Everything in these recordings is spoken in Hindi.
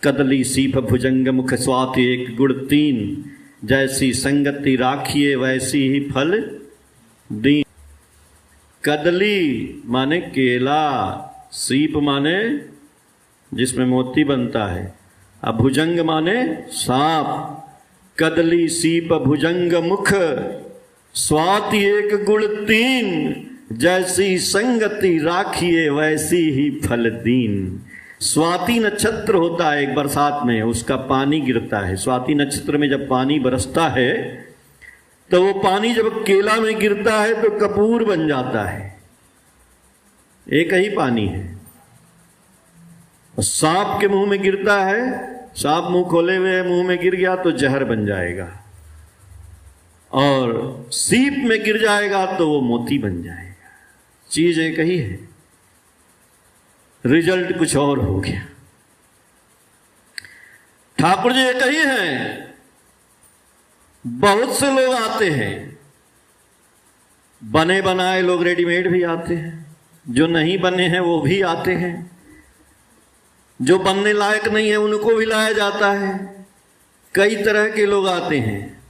कदली सीप भुजंग मुख स्वाति एक गुण तीन, जैसी संगति राखिए वैसी ही फल दीन। कदली माने केला, सीप माने जिसमें मोती बनता है, अब भुजंग माने सांप। कदली सीप भुजंग मुख स्वाति एक गुण तीन, जैसी संगति राखिए वैसी ही फल दीन। स्वाति नक्षत्र होता है एक बरसात में, उसका पानी गिरता है। स्वाति नक्षत्र में जब पानी बरसता है तो वो पानी जब केला में गिरता है तो कपूर बन जाता है। एक ही पानी है। सांप के मुंह में गिरता है, सांप मुंह खोले हुए मुंह में गिर गया तो जहर बन जाएगा, और सीप में गिर जाएगा तो वो मोती बन जाएगा। चीज एक ही है, रिजल्ट कुछ और हो गया। ठाकुर जी एक ही हैं। बहुत से लोग आते हैं, बने बनाए लोग रेडीमेड भी आते हैं, जो नहीं बने हैं वो भी आते हैं, जो बनने लायक नहीं है उनको भी लाया जाता है। कई तरह के लोग आते हैं,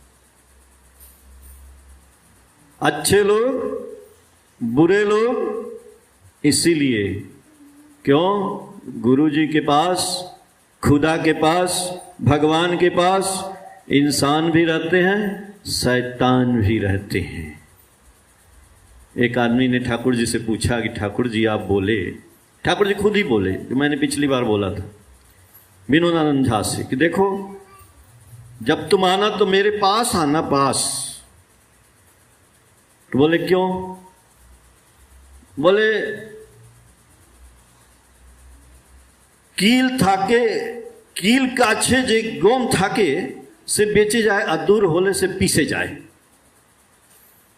अच्छे लोग, बुरे लोग। इसीलिए क्यों? गुरु जी के पास, खुदा के पास, भगवान के पास इंसान भी रहते हैं, शैतान भी रहते हैं। एक आदमी ने ठाकुर जी से पूछा कि ठाकुर जी आप बोले, ठाकुर जी खुद ही बोले कि मैंने पिछली बार बोला था विनोदानंद झा से कि देखो जब तुम आना तो मेरे पास आना, पास। तो बोले क्यों? बोले कील थाके, कील काछे जे गोम थाके से बेचे जाए, अदूर होले से पीसे जाए।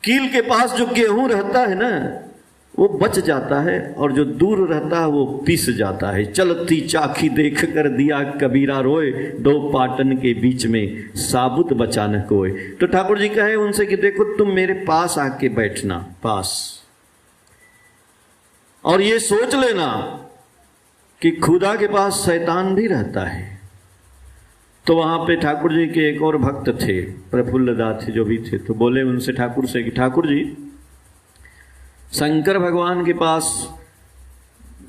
कील के पास जो गेहूं रहता है ना वो बच जाता है, और जो दूर रहता है वो पीस जाता है। चलती चाखी देख कर दिया कबीरा रोए, दो पाटन के बीच में साबुत बचा न कोय। तो ठाकुर जी कहे उनसे कि देखो तुम मेरे पास आके बैठना, पास, और ये सोच लेना कि खुदा के पास शैतान भी रहता है। तो वहां पे ठाकुर जी के एक और भक्त थे, प्रफुल्ल दास जो भी थे, तो बोले उनसे ठाकुर से कि ठाकुर जी शंकर भगवान के पास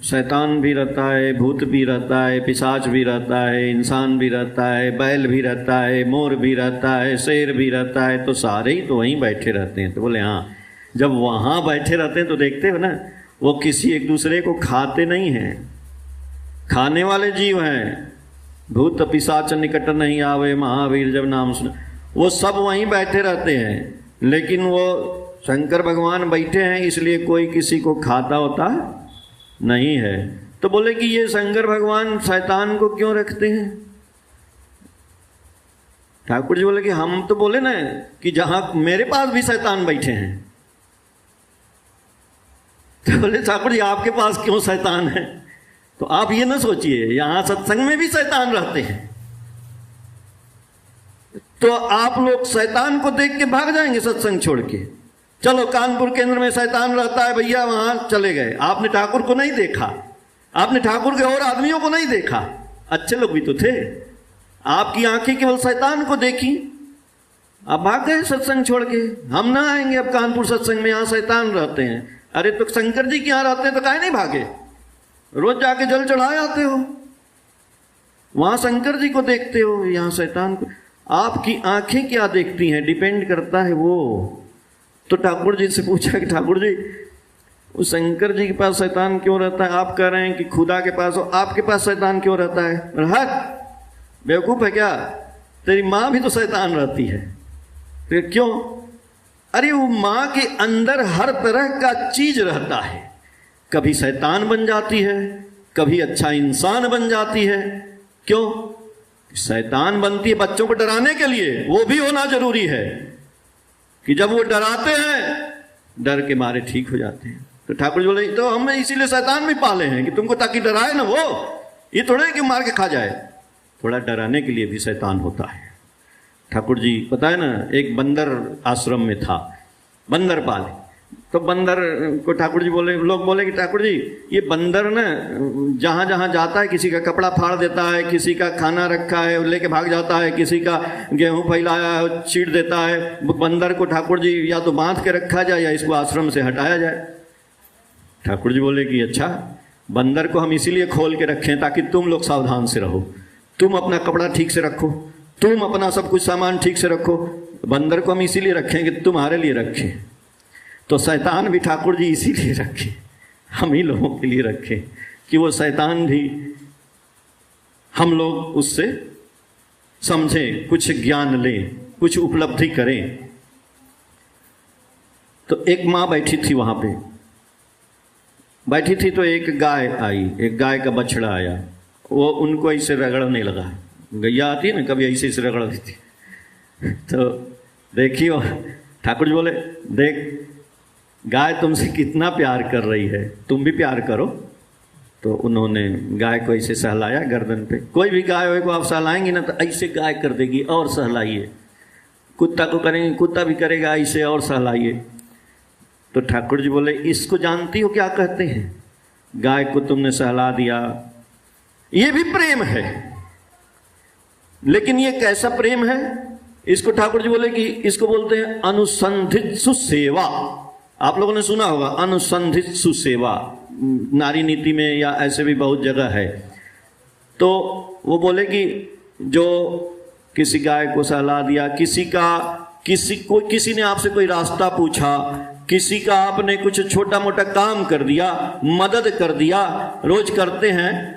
शैतान भी रहता है, भूत भी रहता है, पिशाच भी रहता है, इंसान भी रहता है, बैल भी रहता है, मोर भी रहता है, शेर भी रहता है, तो सारे ही तो वहीं बैठे रहते हैं। तो बोले हाँ, जब वहां बैठे रहते हैं तो देखते हो ना वो किसी एक दूसरे को खाते नहीं हैं, खाने वाले जीव हैं। भूत पिशाच निकट नहीं आवे, महावीर जब नाम सुना, वो सब वहीं बैठे रहते हैं। लेकिन वो शंकर भगवान बैठे हैं इसलिए कोई किसी को खाता होता नहीं है। तो बोले कि ये शंकर भगवान शैतान को क्यों रखते हैं? ठाकुर जी बोले कि हम तो बोले ना कि जहां मेरे पास भी शैतान बैठे हैं। तो बोले ठाकुर जी आपके पास क्यों शैतान है? तो आप ये ना सोचिए, यहां सत्संग में भी शैतान रहते हैं, तो आप लोग शैतान को देख के भाग जाएंगे सत्संग छोड़ के। चलो कानपुर केंद्र में शैतान रहता है भैया, वहां चले गए। आपने ठाकुर को नहीं देखा, आपने ठाकुर के और आदमियों को नहीं देखा, अच्छे लोग भी तो थे, आपकी आंखें केवल शैतान को देखी, आप भाग गए सत्संग छोड़ के। हम ना आएंगे अब कानपुर सत्संग में, यहां शैतान रहते हैं। अरे तो शंकर जी के यहां रहते हैं तो काहे नहीं भागे? रोज जाके जल चढ़ाए आते हो, वहां शंकर जी को देखते हो, यहां शैतान को। आपकी आंखें क्या देखती हैं डिपेंड करता है वो। तो ठाकुर जी से पूछा कि ठाकुर जी उस शंकर जी के पास शैतान क्यों रहता है? आप कह रहे हैं कि खुदा के पास हो, आपके पास शैतान क्यों रहता है? हट, बेवकूफ है क्या? तेरी माँ भी तो शैतान रहती है। फिर क्यों? अरे वो माँ के अंदर हर तरह का चीज रहता है, कभी शैतान बन जाती है, कभी अच्छा इंसान बन जाती है। क्यों? शैतान बनती है बच्चों को डराने के लिए, वो भी होना जरूरी है कि जब वो डराते हैं डर के मारे ठीक हो जाते हैं। तो ठाकुर जी बोले तो हम इसीलिए शैतान भी पाले हैं कि तुमको ताकि डराए ना, वो ये थोड़े कि मार के खा जाए, थोड़ा डराने के लिए भी शैतान होता है। ठाकुर जी पता है ना, एक बंदर आश्रम में था, बंदर पाले, तो बंदर को ठाकुर जी बोले, लोग बोले कि ठाकुर जी ये बंदर ना जहाँ जहाँ जाता है किसी का कपड़ा फाड़ देता है, किसी का खाना रखा है लेके भाग जाता है, किसी का गेहूं फैलाया है चीर देता है। बंदर को ठाकुर जी या तो बांध के रखा जाए या इसको आश्रम से हटाया जाए। ठाकुर जी बोले कि अच्छा, बंदर को हम इसीलिए खोल के रखें ताकि तुम लोग सावधान से रहो, तुम अपना कपड़ा ठीक से रखो, तुम अपना सब कुछ सामान ठीक से रखो। बंदर को हम इसीलिए रखें कि तुम्हारे लिए रखें। तो शैतान भी ठाकुर जी इसीलिए रखे, हम ही लोगों के लिए रखे कि वो शैतान भी हम लोग उससे समझें, कुछ ज्ञान लें, कुछ उपलब्धि करें। तो एक माँ बैठी थी वहां पे, बैठी थी तो एक गाय आई, एक गाय का बछड़ा आया, वो उनको ऐसे रगड़ने लगा। गैया आती है ना, कभी ऐसे रगड़ देती। तो देखियो ठाकुर जी बोले, देख गाय तुमसे कितना प्यार कर रही है, तुम भी प्यार करो। तो उन्होंने गाय को ऐसे सहलाया गर्दन पे। कोई भी गाय को आप सहलाएंगी ना तो ऐसे गाय कर देगी, और सहलाइए। कुत्ता को करेंगे, कुत्ता भी करेगा ऐसे, और सहलाइए। तो ठाकुर जी बोले, इसको जानती हो क्या कहते हैं? गाय को तुमने सहला दिया, ये भी प्रेम है। लेकिन ये कैसा प्रेम है? इसको ठाकुर जी बोले कि इसको बोलते हैं अनुसंधित सुसेवा। आप लोगों ने सुना होगा अनुसंधित सुसेवा, नारी नीति में या ऐसे भी बहुत जगह है। तो वो बोले कि जो किसी गाय को सहला दिया, किसी ने आपसे कोई रास्ता पूछा, किसी का आपने कुछ छोटा मोटा काम कर दिया, मदद कर दिया, रोज करते हैं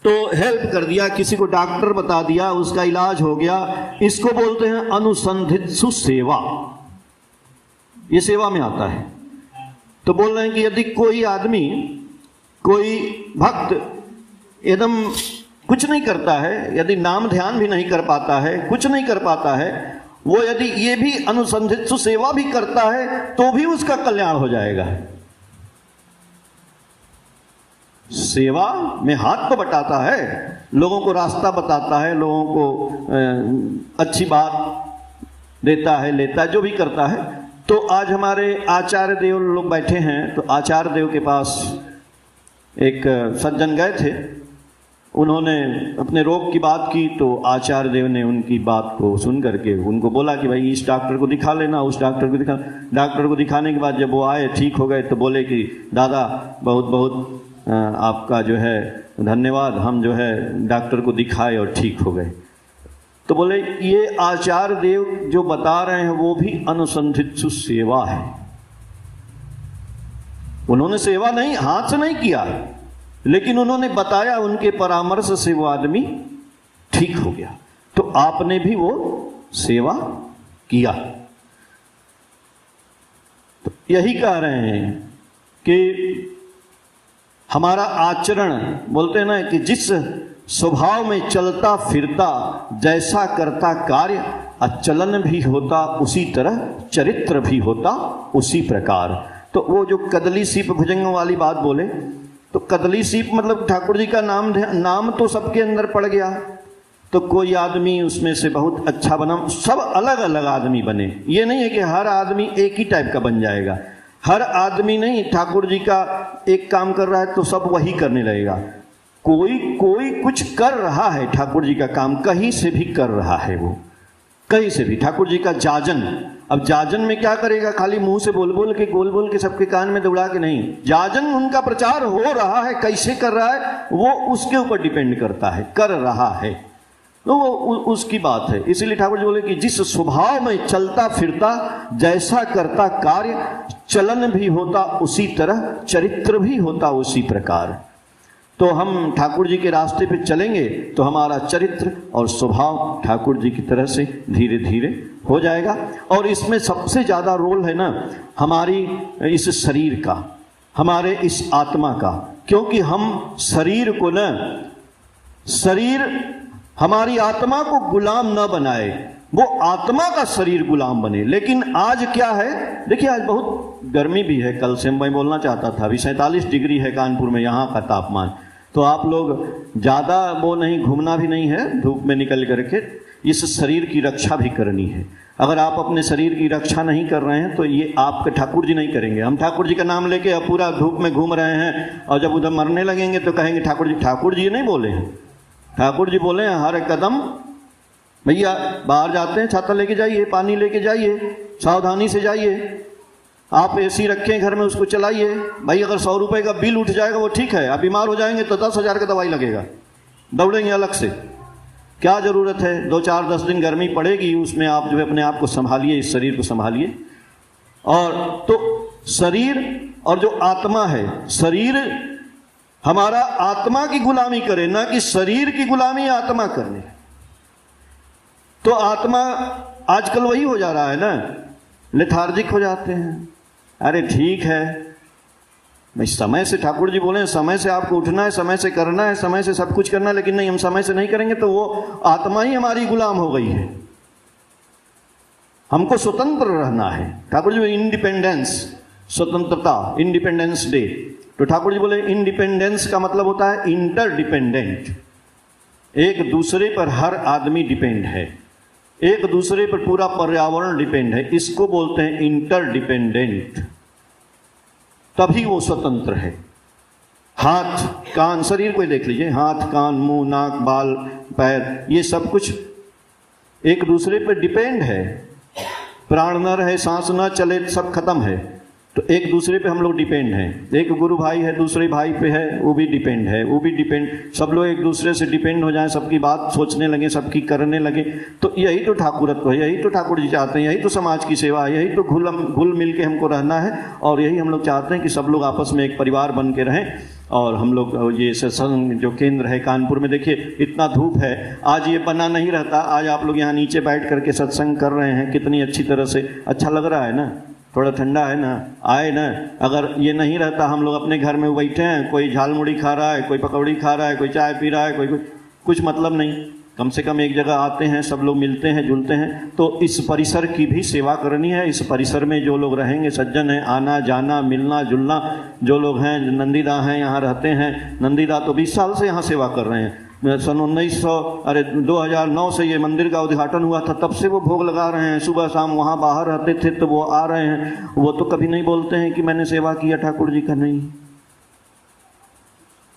तो हेल्प कर दिया, किसी को डॉक्टर बता दिया, उसका इलाज हो गया, इसको बोलते हैं अनुसंधित सुसेवा। ये सेवा में आता है। तो बोल रहे हैं कि यदि कोई आदमी, कोई भक्त एकदम कुछ नहीं करता है, यदि नाम ध्यान भी नहीं कर पाता है, कुछ नहीं कर पाता है, वो यदि ये भी अनुसंधित सुसेवा भी करता है तो भी उसका कल्याण हो जाएगा। सेवा में हाथ तो बटाता है, लोगों को रास्ता बताता है, लोगों को अच्छी बात देता है, लेता है, जो भी करता है। तो आज हमारे आचार्य देव लोग बैठे हैं, तो आचार्य देव के पास एक सज्जन गए थे, उन्होंने अपने रोग की बात की। तो आचार्य देव ने उनकी बात को सुन करके उनको बोला कि भाई इस डॉक्टर को दिखा लेना, उस डॉक्टर को दिखा। डॉक्टर को दिखाने के बाद जब वो आए, ठीक हो गए, तो बोले कि दादा बहुत बहुत आपका जो है धन्यवाद, हम जो है डॉक्टर को दिखाए और ठीक हो गए। तो बोले ये आचार्य देव जो बता रहे हैं वो भी अनुसंधित सुसेवा है। उन्होंने सेवा नहीं, हाथ से नहीं किया, लेकिन उन्होंने बताया, उनके परामर्श से वो आदमी ठीक हो गया। तो आपने भी वो सेवा किया। तो यही कह रहे हैं कि हमारा आचरण, बोलते हैं ना कि जिस स्वभाव में चलता फिरता, जैसा करता कार्य, अचलन भी होता उसी तरह, चरित्र भी होता उसी प्रकार। तो वो जो कदली सीप भुजंग वाली बात बोले, तो कदली सीप मतलब ठाकुर जी का नाम तो सबके अंदर पड़ गया। तो कोई आदमी उसमें से बहुत अच्छा बना, सब अलग अलग आदमी बने। ये नहीं है कि हर आदमी एक ही टाइप का बन जाएगा, हर आदमी नहीं। ठाकुर जी का एक काम कर रहा है तो सब वही करने लगेगा। कोई कुछ कर रहा है, ठाकुर जी का काम कहीं से भी कर रहा है, वो कहीं से भी। ठाकुर जी का जाजन, अब जाजन में क्या करेगा? खाली मुंह से बोल बोल के सबके कान में दौड़ा के नहीं। जाजन उनका प्रचार हो रहा है, कैसे कर रहा है वो उसके ऊपर डिपेंड करता है, कर रहा है तो वो उसकी बात है। इसीलिए ठाकुर जी बोले कि जिस स्वभाव में चलता फिरता, जैसा करता कार्य, चलन भी होता उसी तरह, चरित्र भी होता उसी प्रकार। तो हम ठाकुर जी के रास्ते पे चलेंगे तो हमारा चरित्र और स्वभाव ठाकुर जी की तरह से धीरे धीरे हो जाएगा। और इसमें सबसे ज़्यादा रोल है ना हमारी इस शरीर का, हमारे इस आत्मा का। क्योंकि हम शरीर को न, शरीर हमारी आत्मा को गुलाम न बनाए, वो आत्मा का शरीर गुलाम बने। लेकिन आज क्या है, देखिए आज बहुत गर्मी भी है। कल से मैं बोलना चाहता था, अभी 47 डिग्री है कानपुर में यहाँ का तापमान। तो आप लोग ज़्यादा वो नहीं, घूमना भी नहीं है धूप में निकल करके, इस शरीर की रक्षा भी करनी है। अगर आप अपने शरीर की रक्षा नहीं कर रहे हैं तो ये आपके ठाकुर जी नहीं करेंगे। हम ठाकुर जी का नाम लेके अब पूरा धूप में घूम रहे हैं और जब उधर मरने लगेंगे तो कहेंगे ठाकुर जी नहीं बोले हैं। ठाकुर जी बोले हैं हर एक कदम, भैया बाहर जाते हैं छाता लेके जाइए, पानी लेके जाइए, सावधानी से जाइए। आप एसी रखें घर में, उसको चलाइए। भाई अगर 100 रुपये का बिल उठ जाएगा वो ठीक है, आप बीमार हो जाएंगे तो 10,000 का दवाई लगेगा, दौड़ेंगे अलग से। क्या ज़रूरत है 2-4-10 दिन गर्मी पड़ेगी, उसमें आप जो है अपने आप को संभालिए, इस शरीर को संभालिए। और तो शरीर और जो आत्मा है, शरीर हमारा आत्मा की गुलामी करे, ना कि शरीर की गुलामी आत्मा करने। तो आत्मा आजकल वही हो जा रहा है ना, लेथार्जिक हो जाते हैं। अरे ठीक है भाई, समय से ठाकुर जी बोले समय से आपको उठना है, समय से करना है, समय से सब कुछ करना है, लेकिन नहीं, हम समय से नहीं करेंगे तो वो आत्मा ही हमारी गुलाम हो गई है। हमको स्वतंत्र रहना है। ठाकुर जी इंडिपेंडेंस, स्वतंत्रता, इंडिपेंडेंस डे। तो ठाकुर जी बोले इंडिपेंडेंस का मतलब होता है इंटरडिपेंडेंट। एक दूसरे पर हर आदमी डिपेंड है, एक दूसरे पर पूरा पर्यावरण डिपेंड है, इसको बोलते हैं इंटरडिपेंडेंट। तभी वो स्वतंत्र है। हाथ कान, शरीर को देख लीजिए, हाथ कान मुंह नाक बाल पैर, ये सब कुछ एक दूसरे पर डिपेंड है। प्राण न रहे, सांस न चले, सब खत्म है। तो एक दूसरे पे हम लोग डिपेंड हैं। एक गुरु भाई है, दूसरे भाई पे है, वो भी डिपेंड है, वो भी डिपेंड। सब लोग एक दूसरे से डिपेंड हो जाएं, सबकी बात सोचने लगे, सबकी करने लगे। तो यही तो ठाकुरत्व है, यही तो ठाकुर जी चाहते हैं, यही तो समाज की सेवा है, यही तो घुल मिल के हमको रहना है। और यही हम लोग चाहते हैं कि सब लोग आपस में एक परिवार बन के रहें। और हम लोग ये सत्संग जो केंद्र है कानपुर में, देखिए इतना धूप है, आज ये बना नहीं रहता, आज आप लोग यहाँ नीचे बैठ करके सत्संग कर रहे हैं, कितनी अच्छी तरह से, अच्छा लग रहा है ना, थोड़ा ठंडा है ना, आए ना। अगर ये नहीं रहता, हम लोग अपने घर में बैठे हैं, कोई झालमुड़ी खा रहा है, कोई पकौड़ी खा रहा है, कोई चाय पी रहा है, कोई कुछ मतलब नहीं। कम से कम एक जगह आते हैं, सब लोग मिलते हैं जुलते हैं। तो इस परिसर की भी सेवा करनी है। इस परिसर में जो लोग रहेंगे, सज्जन हैं, आना जाना मिलना जुलना, जो लोग हैं, नंदीदा हैं, यहाँ रहते हैं। नंदीदा तो 20 साल से यहाँ सेवा कर रहे हैं। सन 2009 से ये मंदिर का उद्घाटन हुआ था, तब से वो भोग लगा रहे हैं। सुबह शाम वहाँ बाहर रहते थे तो वो आ रहे हैं। वो तो कभी नहीं बोलते हैं कि मैंने सेवा किया ठाकुर जी का, नहीं,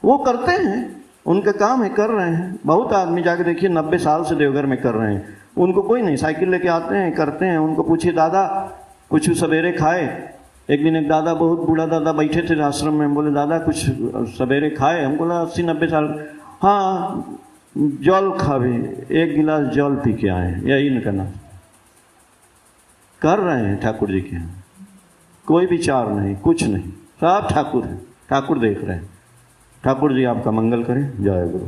वो करते हैं, उनका काम है, कर रहे हैं। बहुत आदमी जाके देखिए 90 साल से देवघर में कर रहे हैं, उनको कोई नहीं, साइकिल लेके आते हैं, करते हैं। उनको पूछिए दादा कुछ सवेरे खाए। एक दिन एक दादा, बहुत बूढ़ा दादा बैठे थे आश्रम में, बोले दादा कुछ सवेरे खाए? हम बोला 80-90 साल। हाँ जल खावे, 1 गिलास जल पी के आए, यही न करना। कर रहे हैं ठाकुर जी के, कोई विचार नहीं, कुछ नहीं, सब ठाकुर है, ठाकुर देख रहे हैं। ठाकुर जी आपका मंगल करें। जय गुरु।